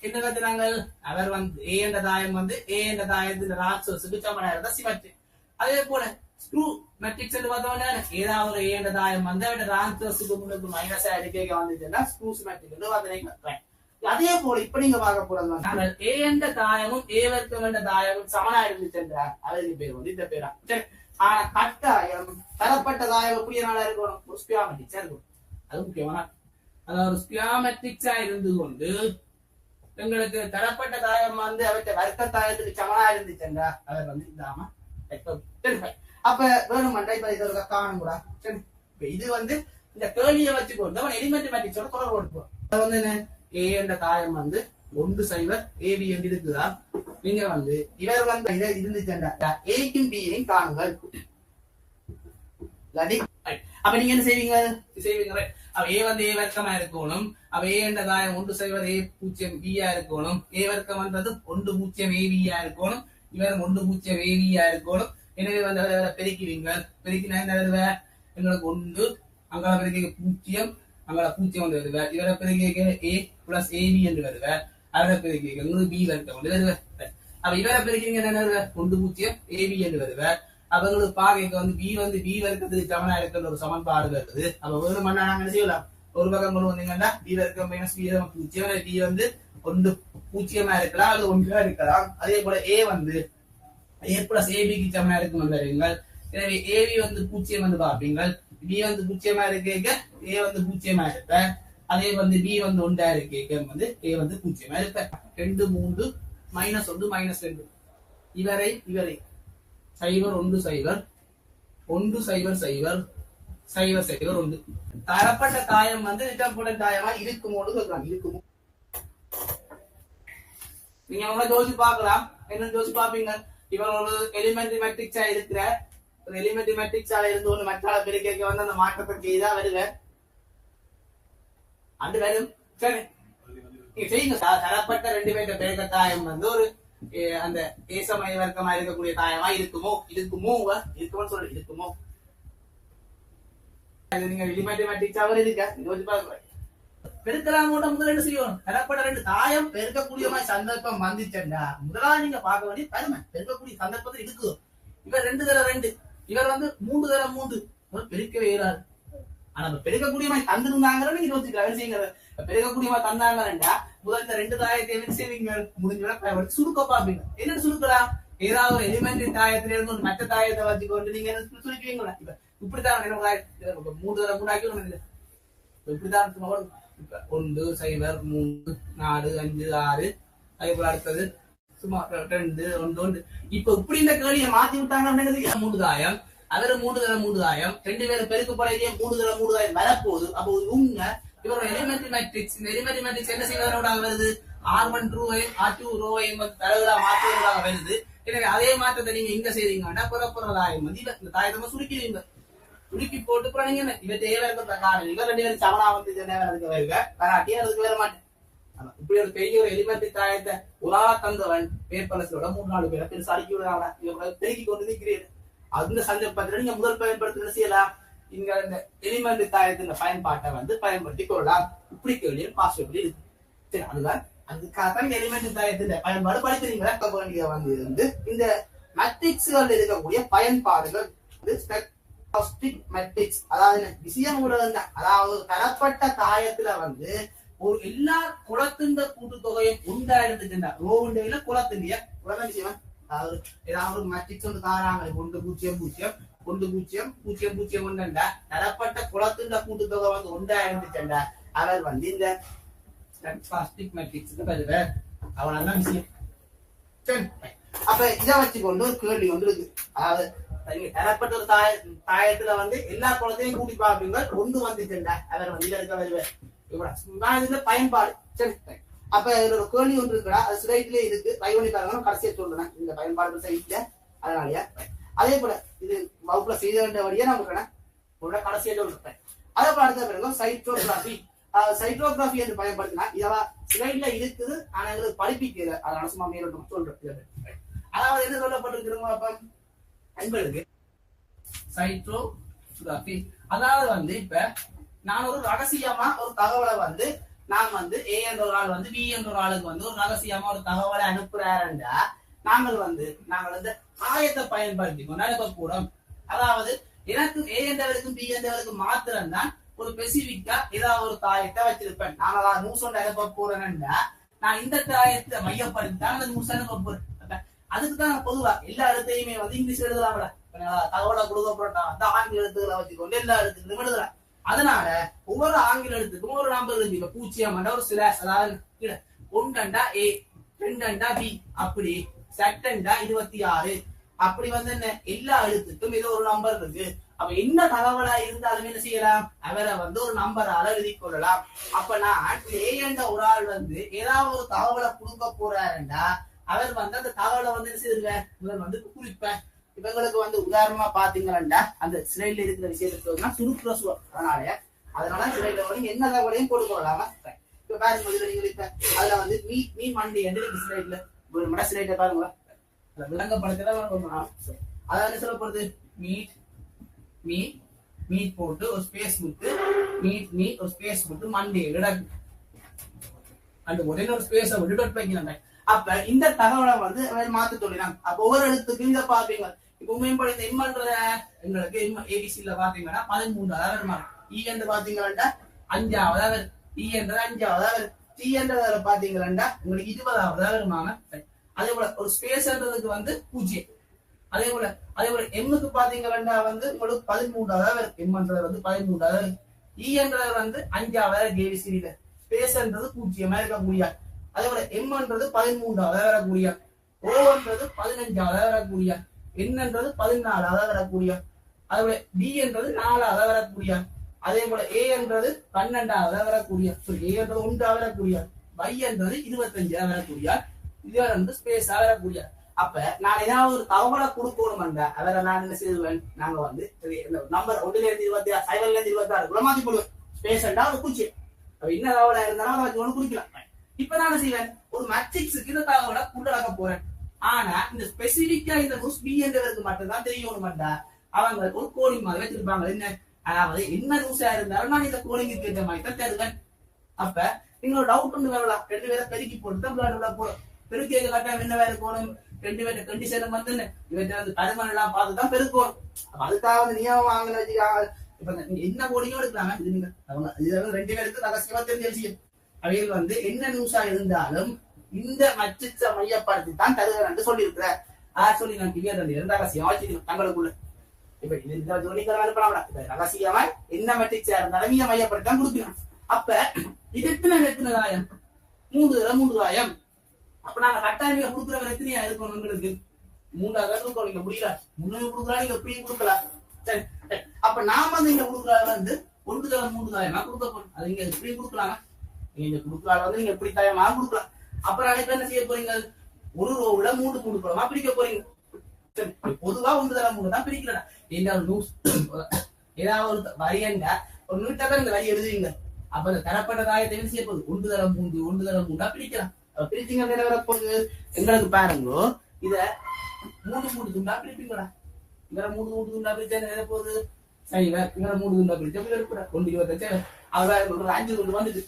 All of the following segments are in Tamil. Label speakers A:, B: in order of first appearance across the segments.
A: என்ன கத்துறாங்கள் அவர் வந்து ஏ என்ற தாயம் வந்து ஏ என்ற தாயத்துல ராட்சஸுக்கு சமனாக சிமெட்ரி. அதே போல ஸ்க்ரூ மெட்ரிக்ஸ் என்று பார்த்தோம்னா ஏதாவது ஒரு ஏ என்ற தாயம் வந்து அவட ராட்சஸுக்கு முன்னுக்கு மைனஸ் அடிக்க வந்துச்சுன்னா ஸ்க்ரூ சிமெட்ரிக் என்று பார்த்தீங்க. அதே போல இப்ப நீங்க பார்க்க போறது நாங்கள் ஏ என்ற தாயமும் ஏ வர்க்கம் என்ற தாயமும் சமனா இருந்துச்சுன்றா அதுக்கு பேர் வந்து இந்த பேரா. சரி, ஆனா கட்டாயம் தரப்பட்ட தாயம் எப்படி நாளா இருக்கணும், ஒரு ஸ்கியோமெட்ரிக்ஸா இருக்கும். அது முக்கியமான அதாவது ஒரு ஸ்கியோமெட்ரிக்ஸா இருந்து கொண்டு எங்களுக்கு தரப்பட்ட தாயம் வந்து அவற்றை வர்க்க தாயத்துக்கு சமனா இருந்துச்சுன்றா அவர் வந்து இல்லாம அப்ப வேணுமன்றா இப்ப இது ஒரு காணும் கூட. சரி, இது வந்து இந்த கேள்வியை வச்சுக்கொண்டு அவன் எலிமெண்ட் மேட்ரிக்ஸோட தொடர்பு கொடுப்போம். அது வந்து என்ன, ஏ என்ற தாயம் வந்து 1 ஏபி என்று இருக்குதா, நீங்க வந்து இவர் வந்து இதை இருந்துச்சுன்றா ஏக்கும் பியையும் காணுங்கள். அப்ப நீங்க என்ன செய்வீங்க அவ ஏ வந்து ஏ வர்க்கமா இருக்கணும். அவ ஏ என்ற தாயம் 1 ஏ 0 பியா இருக்கணும். ஏ வர்க்கம் வந்தது 1 ஏ பியா இருக்கணும். இவர் 1 ஏ பியா இருக்கணும். எனவே வந்து அவரை பெருக்கிவீங்க. பெருக்கினா எங்களுக்கு 1 அங்கால பெருக்கி 0 அங்கால 0 வந்து வருவார். இவரை பெருக்கி ஏ பிளஸ் ஏபி என்று வருவார். அவரை பெருக்கி உங்களுக்கு பி வர்க்கம் வந்து வருவார். அப்ப இவரை பெருக்கிங்க என்ன வருவார், 1 ஏபி என்று வருவார். அவங்களுக்கு பாகைக்கு வந்து பி வர்க்கத்துக்கு சமனா இருக்கிற ஒரு சமன்பாடு வருது. அப்ப வேணும் பண்ணா நாங்க என்ன செய்யலாம், ஒரு பக்கம் கொண்டு வந்தீங்கன்னா பி வர்க்கம் மைனஸ் பி 0, பி வந்து 1 இருக்கலாம் அல்லது 1 இருக்கலாம். அதே போல ஏ வந்து ஏ பிளஸ் ஏபிக்கு சமனா இருக்கும் வருவீங்கள். எனவே ஏபி வந்து 0 வந்து பார்ப்பீங்கள். பி வந்து 0 இருக்க ஏ வந்து 0 இருப்ப. அதே வந்து பி வந்து 1 இருக்க வந்து ஏ வந்து 0 இருப்ப. 2 3 -1 -2 இவரை 0 1 0 1 0 0 0 0 1. தரப்பட்ட தாயம் வந்து ரிட்டர்ன் தாயமா இருக்குமோடு சொல்றாங்க. இருக்குமோ நீங்க உங்களை ஜோசி பார்க்கலாம். என்ன ஜோசி பார்ப்பீங்க, இவர் ஒரு எலிமெண்டரி மேட்ரிக்ஸா இருக்கிற ஒரு எலிமெண்டரி மேட்ரிக்ஸால இருந்து ஒண்ணு மற்ற பெருக்கைக்கு வந்து அந்த மாற்றத்தை செய்தா வருவேன் அது வரும். சரி, நீங்க செய்யுங்க. தரப்பட்ட 2 பேர்த்த பெருக்க தாயம் வந்து ஒரு அந்த ஏசமய வர்க்கமா இருக்கக்கூடிய தாயமா இருக்குமோ இருக்குமோன்னு சொல்லி இருக்குமோ. நீங்க எலிமெண்டரி மேட்ரிக்ஸ் அவர் இருக்கா பெருக்கலாம் கூட முதல்ல என்ன செய்யணும், தரப்பட்ட 2 தாயம் பெருக்கக்கூடிய மாதிரி சந்தர்ப்பம் வந்துச்சுன்னா முதலாவது நீங்க பார்க்க வேண்டிய பெருமை பெருக்கக்கூடிய சந்தர்ப்பத்தில் இருக்குது. இவர் 2 தர 2 இவர் வந்து 3 தர 3 பெருக்கவே இயலாது. ஆனா பெருக்கக்கூடிய மாதிரி தந்துருந்தாங்க நீங்க யோசிக்கலாம். செய்யுங்க, பெருக்கக்கூடிய மாதிரி தந்தாங்கன்னா முதல் இந்த 2 தாயத்தை என்ன செய்வீங்க, முடிஞ்ச சுருக்க பார்ப்பீங்க. என்னன்னு சுருக்கலாம், ஏதாவது ஒரு எலிமெண்டரி தாயத்தில இருந்து ஒரு மற்ற தாயத்தை வச்சுக்கொண்டு நீங்க என்ன சுருக்குவீங்களா. இப்ப இப்படித்தான் 3 தர 3 ஆக்கி இப்படித்தான் 1 0 3 4 5 6 அதே போல அடுத்தது சும்மா 2 1 1. இப்ப இப்படி இந்த கேள்வியை மாத்தி விட்டாங்க. 3 தாயம் அவர் 3 தர 3 தாயம் 2 பேரும் பெருக்கப்படையே 3 தர 3 தாயம் வரப்போகுது. அப்போ உங்க இவரோட எலிமெண்டரி மேட்ரிக்ஸ், இந்த எலிமெண்டரி மேட்ரிக்ஸ் என்ன செய்வதோட வருது, R1 ரூவையும் R2 ரோவையும் தலைவரா மாற்றுவதாக வருது. எனவே அதே மாற்றத்தை நீங்க இங்க செய்றீங்கன்னா புறப்புற தாயம் வந்து இந்த தாயத்தை சுருக்கிடுவீங்க. சுருக்கி போட்டு போறீங்க. இவன் தேவையான காரணம் இவர் 2 பேரும் சமனா வந்து அதுக்கு வருக வராட்டி அதுக்கு வர மாட்டேன். இப்படி ஒரு பெரிய ஒரு எலிமெண்டரி தாயத்தை உலா தந்தவன் பேப்பரசோட 3-4 பேரை பெருசு அடிக்கி விடுறாங்க. இவங்க பெருக்கி கொண்டு நிற்கிறீர்கள். அந்த சந்தர்ப்பத்தில் நீங்க முதல் பயன்படுத்த செய்யலாம், இங்க இந்த எலிமெண்டரி தாயத்தின் பயன்பாட்டை வந்து பயன்படுத்தி கொள்ளலாம். இப்படி கேள்வி பாசிபிள் இருக்கு. சரி, அதுதான் அதுக்காக எலிமெண்டரி தாயத்தின் பயன்பாடு படிக்கிறீங்க. வேண்டிய வந்து இந்த மேட்ரிக்ஸ்கள் இருக்கக்கூடிய பயன்பாடுகள் மேட்ரிக்ஸ், அதாவது விஷயம் அதாவது தரப்பட்ட தாயத்துல வந்து ஒரு எல்லா குலத்தின் கூட்டுத்தொகையும் உண்டாயிருந்துச்சுன்னா ரோவுண்டையில குலத்தின் குலதான் விஷயம். அதாவது ஏதாவது ஒரு மேட்ரிக்ஸ் வந்து தாராங்க 1 0 0 1 0 0 0 1 தரப்பட்ட குலத்தின் கூட்டுத்தொகை வந்து உண்டாயிருந்துச்சுன்னா அவர் வந்து இந்த மேட்ரிக்ஸ் வருவார். அவ்வளவுதான் விஷயம். சரி, அப்ப இதை வச்சுக்கொண்டு ஒரு கேள்வி ஒன்று இருக்கு. அதாவது தரப்பட்ட ஒரு தாயத்துல வந்து எல்லா குலத்தையும் கூட்டி பார்ப்பீங்க 1 வந்துச்சுண்டா அவர் வந்து இருக்க வருவார். பயன்பாடு. சரி, அப்ப இதுல ஒரு கேள்வி ஒன்று இருக்குடா, அது ஸ்லைட்லயே இருக்கு, ட்ரை பண்ணி பாருங்க. கடைசியா சொல்றேன் இந்த பயன்பாடு சைட்ல. அதனாலயா அதே போல இது வகுப்புல செய்த வேண்டிய வழியா நமக்கு கடைசியா சொல்றேன். அதே போல அடுத்த பிறகு சைட்ரோகிராபி. சைட்ரோகிராபி என்று பயன்படுத்தினா இதெல்லாம் ஸ்லைட்ல இருக்குது, ஆனா எங்களுக்கு படிப்பிக்கல. அதனால சும்மா மேலும் சொல்றேன். அதாவது என்ன சொல்லப்பட்டிருக்கிறோம் அப்ப என்பதுக்கு சைட்ரோகிராபி. அதாவது வந்து இப்ப நான் ஒரு ரகசியமா ஒரு தகவலை வந்து நான் வந்து ஏ என்ற ஒரு ஆள் வந்து பி என்ற ஒரு ஆளுக்கு வந்து ஒரு ரகசியமா ஒரு தகவலை அனுப்புறாருண்டா நாங்கள் வந்து ஆயத்தை பயன்படுத்திக்கணும் அனுப்ப கூடும். அதாவது எனக்கு ஏ என்றவருக்கும் பி என்றவருக்கும் மாத்திரம் தான் ஒரு ஸ்பெசிபிக்கா ஏதாவது ஒரு தாயத்தை வச்சிருப்பேன். நான் அதான் நியூஸ் ஒன்று அனுப்ப போறேன்னா நான் இந்த தாயத்தை மையப்படுத்தி தான் அந்த நியூஸ் அனுப்ப போறேன். அதுக்கு தான் பொதுவா எல்லா இடத்தையுமே வந்து இங்கிலீஷ் எழுதலாம்ல, தகவலை கொடுக்க போறா அந்த ஆங்கில எழுத்துக்களை வச்சுக்கொண்டு எல்லா இடத்துக்கும் எழுதலாம். அதனால ஒவ்வொரு ஆங்கில எழுத்துக்கும் ஒரு நம்பர் எழுதி பூஜ்ஜியம் ஒரு ஸ்லாஷ், அதாவது ஒன்றண்டா ஏ, ரெண்டண்டா பி, அப்படி செகண்டா 26 அப்படி வந்து என்ன எல்லா எழுத்துக்கும் இது ஒரு நம்பர் இருக்கு. அப்ப என்ன தகவலா இருந்தாலும் என்ன செய்யலாம், அவரை வந்து ஒரு நம்பரால எழுதி கொள்ளலாம். அப்ப நான் ஏ என்ற ஒரு ஆள் வந்து ஏதாவது ஒரு தகவலை கொடுக்க போறாருண்டா அவர் வந்து அந்த தகவலை வந்து என்ன செய்திருவேன், இவர் வந்து குறிப்பேன். இவங்களுக்கு வந்து உதாரணமா பாத்தீங்கன்னா அந்த சிலையில இருக்கிற விஷயத்துக்கு சுருக்குற சுவர், அதனால சிலையில வந்து என்ன தகவலையும் கொடுக்கலாமா. இப்ப பாருங்க நீங்க இப்ப அதுல வந்து மீ மண்டி என்று சிலைட்ல ஒரு மட சிலைட்ட பாருங்க விளங்கப்படுத்த அதாவது சொல்லப்படுது மீட் மீ மீட் போட்டு ஒரு ஸ்பேஸ் விட்டு மீட் மீ ஒரு ஸ்பேஸ் விட்டு மண்டி அந்த ஒரே ஒரு ஸ்பேஸ விட்டு வைக்கிறாங்க. அப்ப இந்த தகவலை வந்து மாத்து சொல்லிடுறாங்க. அப்ப ஒவ்வொரு எழுத்துக்கு இந்த பாப்பீங்க. இப்ப மேம்பட இந்த எம்ன்ற எங்களுக்கு ஏபிசில பாத்தீங்கன்னா 13வது மார்க், இ என்று பாத்தீங்கன்னா 5வது, இ என்றது 5வது, டி என்றதுல பாத்தீங்கன்னா உங்களுக்கு 20வது வருமாங்க. அதே போல ஒரு ஸ்பேஸ்ன்றதுக்கு வந்து 0. அதே போல எம்முக்கு பாத்தீங்கன்னா வந்து உங்களுக்கு 13வது, எம்ன்றது வந்து 13வது, இ என்றது வந்து 5வது கேவிசில ஸ்பேஸ்ன்றது 0 இருக்க முடியாது. அதே போல எம்ன்றது 13வது வரக்கூடிய, ஓன்றது 15வது வரக்கூடிய, என்னன்றது 14வது வரக்கூடிய, அதே போல டி என்றது 4வது வரக்கூடிய, அதே போல ஏ என்றது 12வது வரக்கூடிய, ஏ என்றது 1வது வரக்கூடிய, பை என்றது 25வது வரக்கூடிய, இது வந்து ஸ்பேஸா வரக்கூடிய. அப்ப நான் ஏதாவது ஒரு தகவலை கொடுக்கணும்டா அவரை நான் என்ன செய்வேன், நாங்க வந்து நம்பர் 1-26 0-26 மாத்தி போடுவேன். ஸ்பேஸ் ஒரு பூச்சி அப்ப என்ன தகவலா இருந்தாலும் அதை ஒண்ணு குறிக்கலாம். இப்ப நான் செய்வேன், ஒரு மேட்ரிக்ஸுக்கு இந்த தகவலை கொண்டு போறேன். ஆனா இந்த ஸ்பெசிபிக்கா இந்த நியூஸ் பி என்றவருக்கு மட்டும்தான் தெரியணும்டா அவங்க ஒரு கோடிங் மாதிரி வச்சிருப்பாங்க. என்ன அதாவது என்ன நியூஸா இருந்தாலும் நான் இந்த கோடிங்கு கேட்ட மாதிரி தான் தருவேன். அப்ப நீங்க டவுட் ஒன்று வரலாம், 2 பேரை பெருக்கி போட்டு தான் போடும். பெருக்கி கட்டாயம் என்ன வேலை போகணும், 2 பேர்ட்ட கண்டிஷன் வந்து இவற்றை வந்து தருமன் எல்லாம் பார்த்துதான் பெருக்கணும். அப்ப அதுக்காக வந்து நியமம் வாங்கின வச்சுக்காங்க. இப்ப என்ன கோடிங்கும் எடுக்கலாங்க. இது நீங்க அவங்க 2 பேருக்கு ரகசியமா தெரிஞ்ச விஷயம். அவைகள் வந்து என்ன நியூஸா இருந்தாலும் இந்த மச்சிச்ச மையப்படுத்தி தான் தருகிறேன் என்று சொல்லி சொல்லி நான் கிளியர் ரகசியமா வச்சுக்கணும் தங்களுக்குள்ள. இப்ப இது அனுப்பலாம். ரகசியமா என்ன மெட்ரிக்ஸா இருந்தாலும் நீங்க மையப்படுத்தி தான் கொடுக்கணும். அப்ப இது எத்தனை தாயம், 3 தாயம். அப்ப நாங்க கட்டாயம் கொடுக்குறவங்க எத்தனையா இருக்கணும், உங்களுக்கு 3வது இருக்கணும். நீங்க முடியல 3 கொடுக்கலாம், நீங்க எப்படி கொடுக்கலாம். சரி, அப்ப நாம வந்து இங்க கொடுக்குறாங்க வந்து 1-3 தாயமா கொடுக்க போறோம். அது நீங்க எப்படி கொடுக்கலாமா, நீங்க கொடுக்குறாங்க வந்து நீங்க எப்படி தாயமா கொடுக்கலாம். அப்புறம் நாளைக்கு என்ன செய்ய போறீங்க, ஒரு ரோவுல 3 கொடுக்கலாமா பிரிக்க போறீங்க. பொதுவா 1-3 தான் பிரிக்கிறேன். ஏதாவது ஒரு வரியண்டா ஒரு நீட்டாக இந்த வரி எழுதுவீங்க. அப்ப அந்த தரப்பட்ட தாயத்தை என்ன செய்ய போகுது, 1-3 பிரிக்கலாம். பிரிச்சிங்க வரப்போகுது எங்களுக்கு பாருங்க. இத 3 துண்டா பிரிப்பீங்களா, இவர 3 துண்டா பிரிச்சா போகுது சைவர், இவர 3 துண்டா பிரிச்சா 1-25 அவர் ஒரு 5 துண்டு வந்துட்டு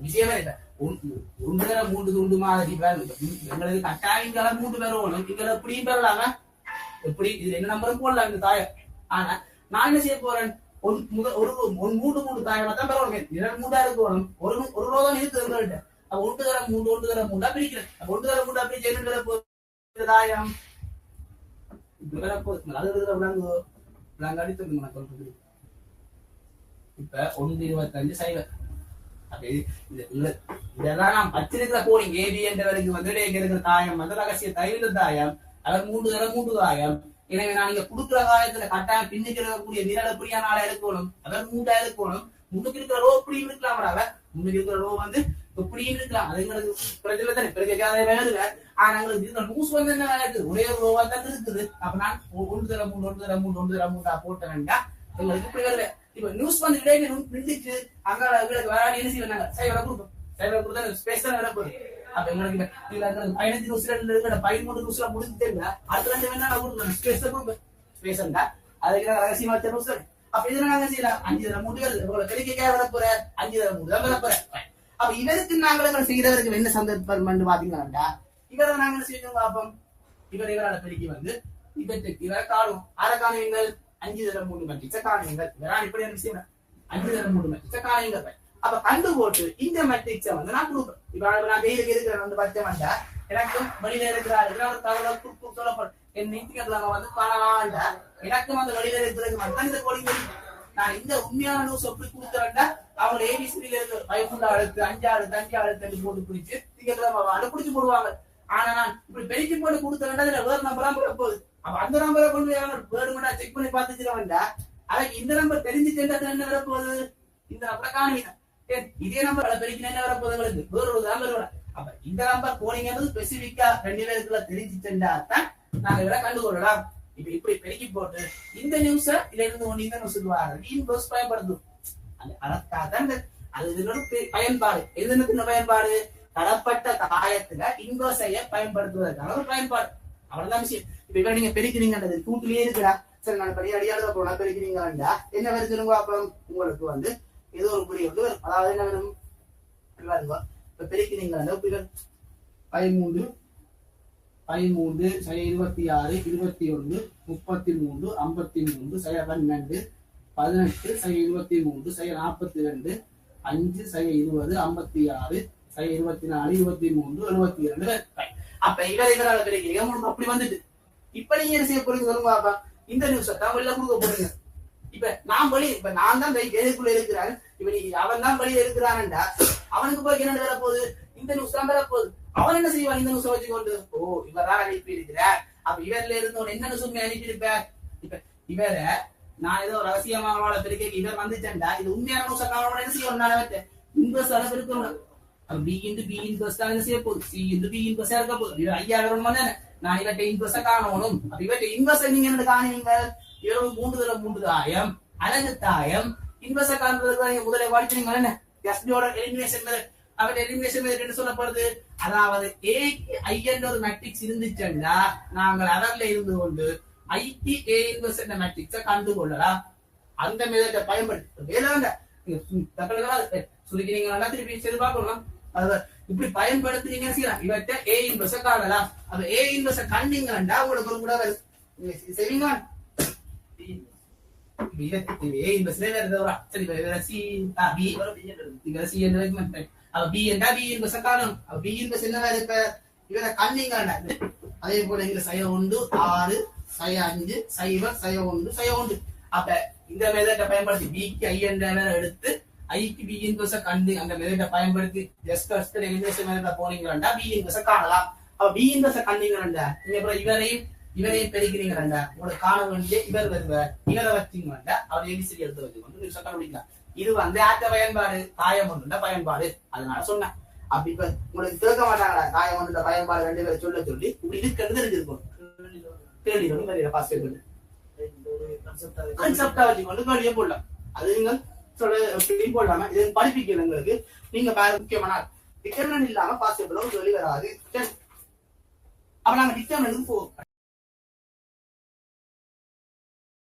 A: விஷயமே இல்லை. 1-3 துண்டு மாதிரி எங்களுக்கு கட்டாயங்கள 3 பேர் ஓணும். இவங்க எப்படியும் பெறலாங்க, எப்படி இது என்ன நம்பரும் போடலாம் இந்த தாயம். ஆனா நான் என்ன செய்ய போறேன், 3 தாயமா தான் பெறணும். 2-3 இருக்கணும். ஒரு ரோ தான் இருக்கு. 1-3 பிரிக்கிறேன். 1-3 பிரிச்சு என்ன தாயம் அடித்து இப்ப 1-25 சைவர். இதெல்லாம் நான் வச்சிருக்கிற கோடிங் ஏபி என்றவருக்கு வந்து இருக்கிற தாயம் வந்து ரகசிய தைவில தாயம். அவர் 3-3 தாயம். எனவே நான் இங்க கொடுக்குற தாயத்துல கட்டாயம் பின்னுக்கு இருக்கக்கூடிய விரல் எப்படியா 4 இருக்கணும், அவர் 3 இருக்கணும். முன்னுக்கு இருக்கிற ரோ எப்படியும் இருக்கலாம், அவர் முன்னுக்கு இருக்கிற ரோ வந்து எப்படியும் இருக்கலாம். அது எங்களுக்கு பிரச்சனை தானே, பிறகு வேலை. ஆனா எங்களுக்கு நியூஸ் வந்து என்ன வேலை இருக்குது, ஒரே ரோவா தான் இருக்குது. அப்ப நான் 1-3 போட்ட வேண்டாம், எங்களுக்கு இப்படி வரல. இப்ப நியூஸ் வந்து இடையில நின்றுச்சு, அங்க வராடி என்ன செய்வாங்க, சைவரை கொடுத்தா ஸ்பேஸ் தான் வரப்போகுது. அப்ப எங்களுக்கு 15 நியூஸ்ல 13 நியூஸ்ல முடிஞ்சு தெரியல, அடுத்த 2 வேணா நான் கொடுப்பேன் ஸ்பேஸ் தான் கொடுப்பேன். ஸ்பேஸ் அதுக்கு ரகசியமா வச்ச நியூஸ். அப்ப இதுல நாங்க செய்யலாம் 5 தர 3 வருது உங்களை பெருக்கிக்கே வர போற 5 தர 3 தான் வர போற. அப்ப இவருக்கு நாங்கள் செய்யறவருக்கு என்ன சந்தர்ப்பம் பாத்தீங்கன்னா இவரை நாங்கள் செய்யணும் பார்ப்போம். இவரால பெருக்கி வந்து இவற்றுக்கு இவரை காணும் அரை காணுவீங்கள் 5 தர 3 மெட்ரிக்ஸ காணுவீங்கள். இவரால் இப்படி என்ன செய்யணும் 5 தர 3 மெட்ரிக்ஸ காணுவீங்க. அப்ப கண்டு போட்டு இந்த மெட்ரிக்ஸ வந்து நான் கொடுப்பேன். இப்ப நான் வெயிலுக்கு இருக்கிறேன் வந்து பச்சை வந்தா எனக்கும் வெளியில இருக்கிறாரு ஒரு தகவலை சொல்லப்படும் என் நீதிக்கலாம வந்து காணலாம்டா எனக்கும் அந்த வெளியில இருக்கிறது மட்டும் இந்த கோடிங்க. நான் இந்த உண்மையான நியூஸ் எப்படி கொடுக்குறேன்டா அவங்க ஏபிசில இருந்து 5 அழுத்து 5 அழுத்து 5 அழுத்து போட்டு பிடிச்சு திங்கக்கிழமை பிடிச்சு போடுவாங்க. ஆனா நான் இப்படி பெருக்கி போட்டு கொடுத்துறேன்டா இதுல வேறு நம்பர் போகுது. அப்ப அந்த நம்பரை கொண்டு வேறு மட்டும் செக் பண்ணி பார்த்துக்கிறவன்டா அதுக்கு இந்த நம்பர் தெரிஞ்சுட்டு என்ன வரப்போகுது இந்த நம்பரை காணுவீங்க. இதே நம்பர் பெருக்கின என்ன வரப்போகுது உங்களுக்கு வேறு ஒரு நம்பர் வர. அப்ப இந்த நம்பர் போனீங்க ஸ்பெசிபிக்கா 2 பேருக்குள்ள தெரிஞ்சுட்டா தான் நாங்க இதெல்லாம் கண்டுகொள்ளலாம். இப்ப இப்படி பெருக்கி போட்டு இந்த நியூஸ இதுல இருந்து ஒண்ணு இந்த நியூஸுக்கு வர ரீஇன்போர்ஸ் பயன்படுத்தும். அதற்காக அது இதோட பயன்பாடு எதுன்னு பயன்பாடு தரப்பட்ட காயத்துல இன்வர்ஸைய பயன்படுத்துவதற்கான ஒரு பயன்பாடு. அவ்வளவுதான் விஷயம். இப்ப இவரை நீங்க பெருக்கிறீங்கன்றது கூட்டிலேயே இருக்கிறா சரி நான் பெரிய அடியாள போனா பெருக்கிறீங்களா என்ன வருதுங்க அப்புறம் உங்களுக்கு வந்து ஏதோ ஒரு புரிய வந்து அதாவது என்ன வரும் இப்ப பெருக்கிறீங்களா 13 13 26 21 33 53 12 18 23 42 5 20 56 24 23 72. அப்ப இவரால பெருக்கிறீங்க உங்களுக்கு அப்படி வந்துட்டு இப்ப நீங்க என்ன செய்ய போறீங்க சொல்லுங்க பாப்பா. இந்த நியூஸ் தமிழ்ல கொடுக்க போறீங்க. இப்ப நான் தான் எதுக்குள்ள இருக்கிறேன். இப்ப நீ அவன் தான் வெளியே இருக்கிறான்டா அவனுக்கு போய் என்ன வர போகுது இந்த நியூஸ் தான் வர போகுது. அவன் என்ன செய்வான் இந்த நியூஸ் வச்சுக்கொண்டு ஓ இவரால் அனுப்பி இருக்கிறார். அப்ப இவர்ல இருந்து என்ன நியூஸ் அனுப்பி இருப்பேன். இப்ப இவர நான் ஏதோ ரகசியமான பெருக்க இவர் வந்துட்டேன்டா இது உண்மையான நியூஸ் என்ன செய்யணும் இன்வெஸ்ட் இருக்கணும். பி இன்டு பி இன்வெஸ்ட் தான் என்ன செய்ய போகுது சி இன்டு பி இன்வெஸ்ட் இருக்க போகுது. 5000 தானே நான் இவற்றை இன்வெஸ்ட காணணும். அப்ப இவற்றை இன்வெஸ்ட் நீங்க என்ன காணுவீங்க இவரோட 3 தாயம் அழகு தாயம் இன்வெஸ்ட காண்றதுக்கு முதலே வாழ்த்துறீங்க என்ன எஸ்பியோட எலிமினேஷன் மெத்தட். அவன் எலிமினேஷன் மெத்தட் என்ன சொல்லப்படுது அதாவது ஏக்கு ஐ என்ற ஒரு மேட்ரிக்ஸ் இருந்துச்சுன்னா நாங்கள் அதர்ல இருந்து கொண்டு ஐக்கு ஏ இன்வெஸ்ட் என்ற மேட்ரிக்ஸ கண்டுகொள்ளலாம். அந்த மெத்தட்டை பயன்படுத்தி வேலை சுருக்கிறீங்களா திருப்பி சரி பார்க்கலாம். இப்படி பயன்படுத்துறீங்க இவற்றை ஏ இன்வெஸ்ட காணலாம். அப்ப ஏ இன்வெஸ்ட கண்டீங்கன்னா உங்களுக்கு ஒரு கூட சரிங்களா ஏ இன்வெஸ்ட் சரி சி பி சி அப்ப பி என்றா பி இன்வெஸ்ட காணும். அப்ப பி இன்வெஸ்ட் என்ன இருக்க இவரை கண்டீங்கன்னா அதே போல இங்க 1 6 5 0 1 1. அப்ப இந்த மெத்தட்டை பயன்படுத்தி பிக்கு ஐ என்ற எடுத்து ஐக்கு பி இன்வெஸ்ட கண்டு அந்த மெத்தட்டை பயன்படுத்தி ஜஸ்ட் எலிமினேஷன் மெத்தட்ல போனீங்கன்னா பி இன்வெஸ்ட காணலாம். அப்ப பி இன்வெஸ்ட கண்டீங்கன்னா நீங்க அப்புறம் இவரையும் பெருக்கிறீங்க உங்களுக்கு காண வேண்டிய இவர் வருவார் இவரை வச்சீங்கன்னா அவர் எபிசிடி எடுத்து வச்சுக்கொண்டு கண்டுபிடிக்கலாம். இது வந்து ஆட்ட பயன்பாடு தாயம் ஒன்றுட பயன்பாடு அதனால சொன்னேன். அப்படி இப்ப உங்களுக்கு கேட்க மாட்டாங்களா தாயம் ஒன்றுட பயன்பாடு 2 பேரை சொல்ல சொல்லி இப்படி இருக்கிறது இருக்கும் கேள்வி பாஸ்கெட் கன்செப்டா வச்சுக்கொண்டு கேள்வியே போடலாம். அது நீங்க சொல்ல போடலாம இது படிப்பிக்கிறவங்களுக்கு நீங்க முக்கியமான டிட்டர்மினன்ட் இல்லாம பாஸ்கெட்ல ஒரு கேள்வி வராது. அப்ப நாங்க டிட்டர்மினன்ட்